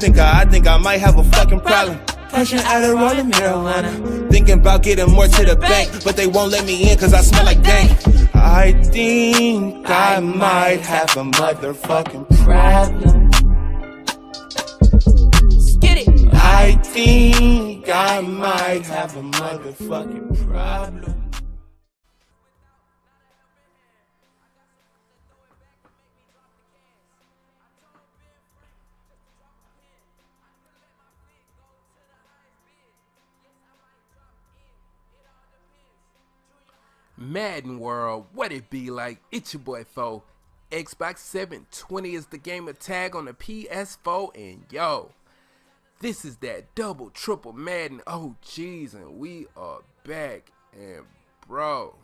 I think I might have a fucking problem. Punching out a rolling marijuana. Thinking about getting more to the bank, but they won't let me in cause I smell like dank. I think I might have a motherfucking problem. Get it. I think I might have a motherfucking problem. Madden World, what it be like? It's your boy Fo. Xbox 720 is the game of tag on the PS4, and yo, this is that double triple Madden OGs, and we are back, and bro,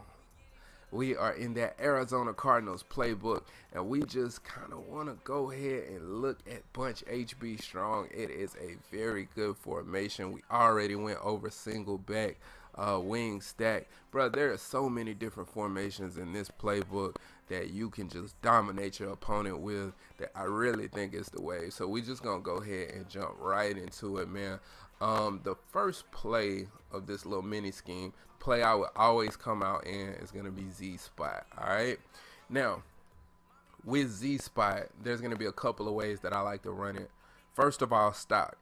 we are in that Arizona Cardinals playbook, and we just kind of want to go ahead and look at Bunch HB Strong. It is a very good formation. We already went over single back, wing stack. Bro, there are so many different formations in this playbook that you can just dominate your opponent with, that I really think is the way. So we just gonna go ahead and jump right into it, man. The first play of this little mini scheme, play I would always come out in, is gonna be Z spot. All right, now with Z spot, there's gonna be a couple of ways that I like to run it. First of all, stock.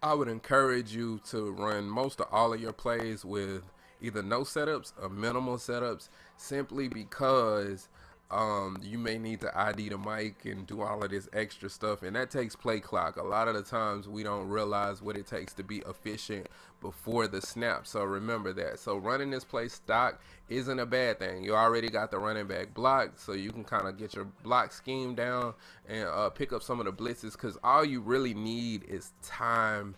I would encourage you to run most of all of your plays with either no setups or minimal setups, simply because you may need to ID the mic and do all of this extra stuff, and that takes play clock. A lot of the times we don't realize what it takes to be efficient before the snap, so remember that. So running this play stock isn't a bad thing. You already got the running back block, so you can kind of get your block scheme down and pick up some of the blitzes, because all you really need is time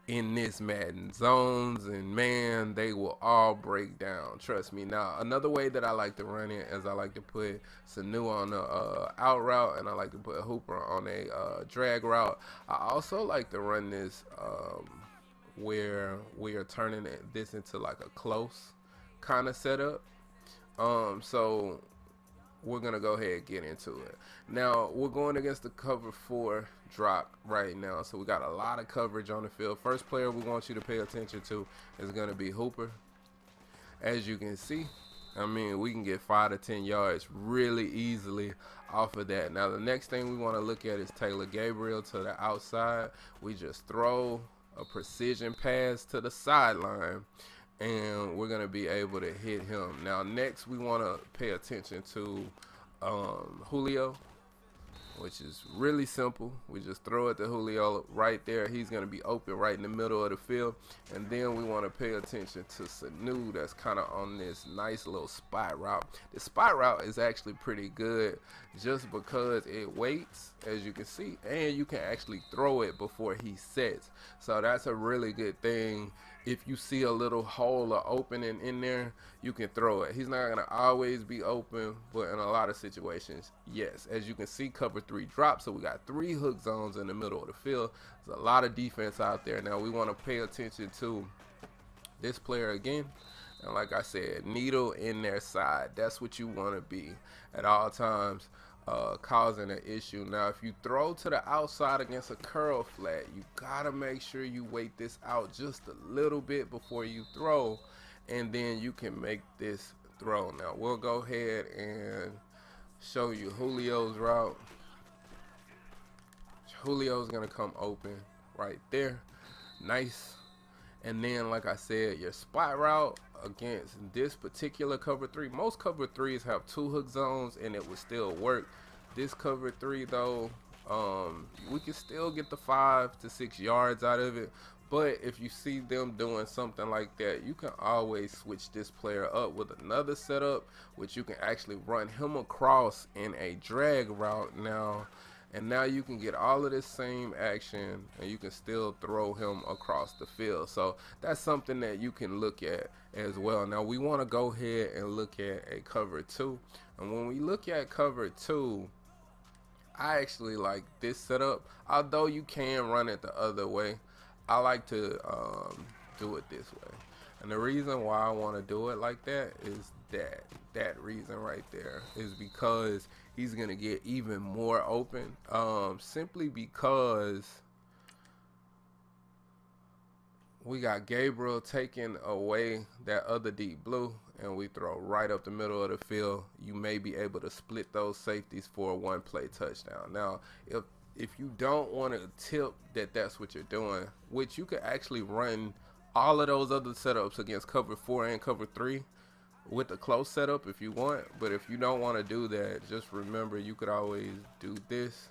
in this Madden. Zones and man, they will all break down, trust me. Now another way that I like to run it is I like to put Sanu on the out route, and I like to put Hooper on a drag route. I also like to run this where we are turning this into like a close kind of setup. So we're gonna go ahead and get into it. Now we're going against the cover 4 drop right now, so we got a lot of coverage on the field. First player we want you to pay attention to is gonna be Hooper. As you can see, I mean, we can get 5 to 10 yards really easily off of that. Now the next thing we want to look at is Taylor Gabriel to the outside. We just throw a precision pass to the sideline, and we're going to be able to hit him. Now next we want to pay attention to Julio, which is really simple. We just throw it to Julio right there. He's going to be open right in the middle of the field. And then we want to pay attention to Sanu, that's kind of on this nice little spot route. The spot route is actually pretty good just because it waits, as you can see, and you can actually throw it before he sets. So that's a really good thing. If you see a little hole or opening in there, you can throw it. He's not going to always be open, but in a lot of situations, yes. As you can see, cover 3 drops, so we got 3 hook zones in the middle of the field. There's a lot of defense out there. Now we want to pay attention to this player again. And like I said, needle in their side. That's what you want to be at all times, causing an issue. Now if you throw to the outside against a curl flat, you gotta make sure you wait this out just a little bit before you throw, and then you can make this throw. Now we'll go ahead and show you Julio's route. Julio's gonna come open right there, nice. And then like I said, your spot route against this particular cover 3, most cover 3s have 2 hook zones and it would still work. This cover 3 though, we can still get the 5 to 6 yards out of it, but if you see them doing something like that, you can always switch this player up with another setup, which you can actually run him across in a drag route now. And now you can get all of this same action and you can still throw him across the field. So that's something that you can look at as well. Now we want to go ahead and look at a cover 2. And when we look at cover 2, I actually like this setup. Although you can run it the other way, I like to do it this way. And the reason why I want to do it like that is that reason right there is because he's gonna get even more open. Simply because we got Gabriel taking away that other deep blue, and we throw right up the middle of the field. You may be able to split those safeties for a one-play touchdown. Now, if you don't want to tip that that's what you're doing, which you could actually run all of those other setups against cover 4 and cover 3 with the close setup if you want. But if you don't want to do that, just remember you could always do this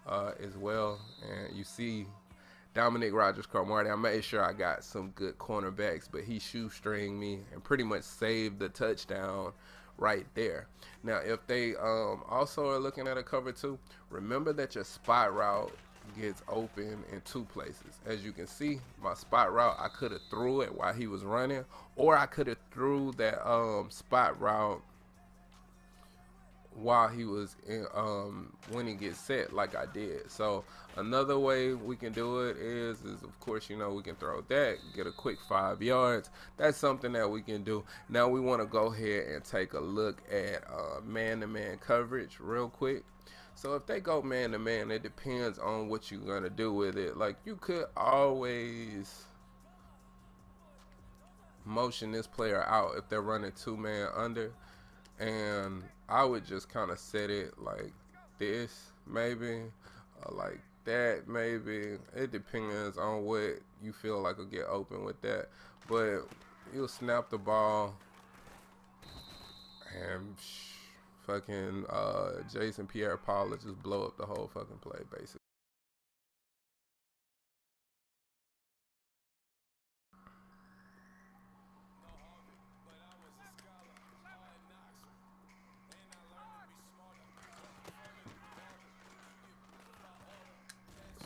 as well. And you see Dominic Rodgers-Cromartie, I made sure I got some good cornerbacks, but he shoestringed me and pretty much saved the touchdown right there. Now, if they also are looking at a cover 2, remember that your spot route gets open in 2 places. As you can see, my spot route, I could have threw it while he was running, or I could have threw that spot route while he was in, when he gets set, like I did. So another way we can do it is of course, you know, we can throw that, get a quick 5 yards. That's something that we can do. Now we want to go ahead and take a look at man-to-man coverage real quick. So if they go man-to-man, it depends on what you're going to do with it. Like, you could always motion this player out if they're running 2-man under, and I would just kind of set it like this, maybe, or like that, maybe. It depends on what you feel like will get open with that. But you'll snap the ball, and fucking Jason Pierre-Paul will just blow up the whole fucking play, basically.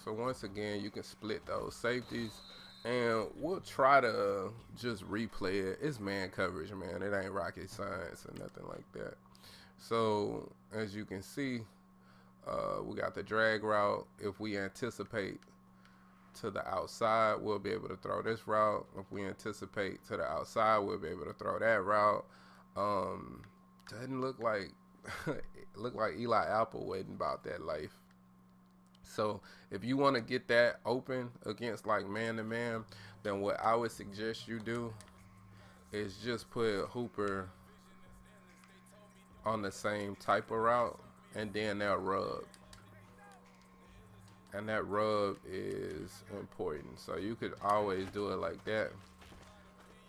So once again, you can split those safeties, and we'll try to just replay it. It's man coverage, man. It ain't rocket science or nothing like that. So as you can see, we got the drag route. If we anticipate to the outside, we'll be able to throw this route. If we anticipate to the outside, we'll be able to throw that route. Doesn't look like look like Eli Apple wasn't about that life. So if you want to get that open against like man-to-man, then what I would suggest you do is just put Hooper on the same type of route, and then they'll rub. And that rub is important. So you could always do it like that.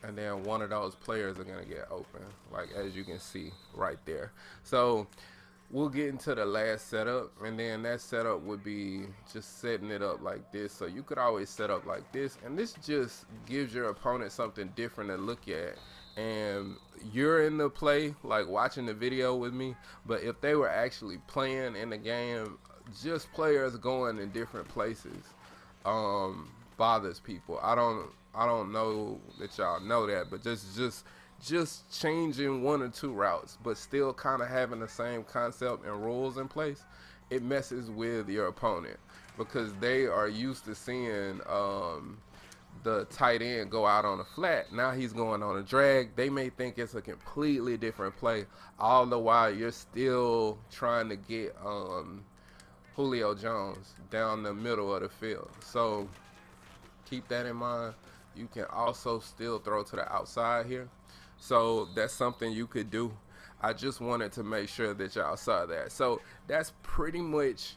And then one of those players are going to get open, like as you can see right there. So we'll get into the last setup, and then that setup would be just setting it up like this. So you could always set up like this, and this just gives your opponent something different to look at. And you're in the play, like watching the video with me, but if they were actually playing in the game, just players going in different places bothers people. I don't know that y'all know that, but just changing 1 or 2 routes, but still kind of having the same concept and rules in place, it messes with your opponent because they are used to seeing the tight end go out on a flat. Now he's going on a drag. They may think it's a completely different play, all the while you're still trying to get Julio Jones down the middle of the field. So keep that in mind. You can also still throw to the outside here. So that's something you could do. I just wanted to make sure that y'all saw that. So that's pretty much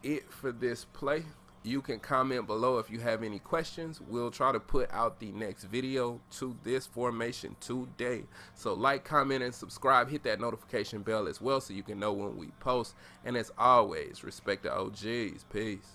it for this play. You can comment below if you have any questions. We'll try to put out the next video to this formation today. So like, comment, and subscribe. Hit that notification bell as well so you can know when we post. And as always, respect the OGs. Peace.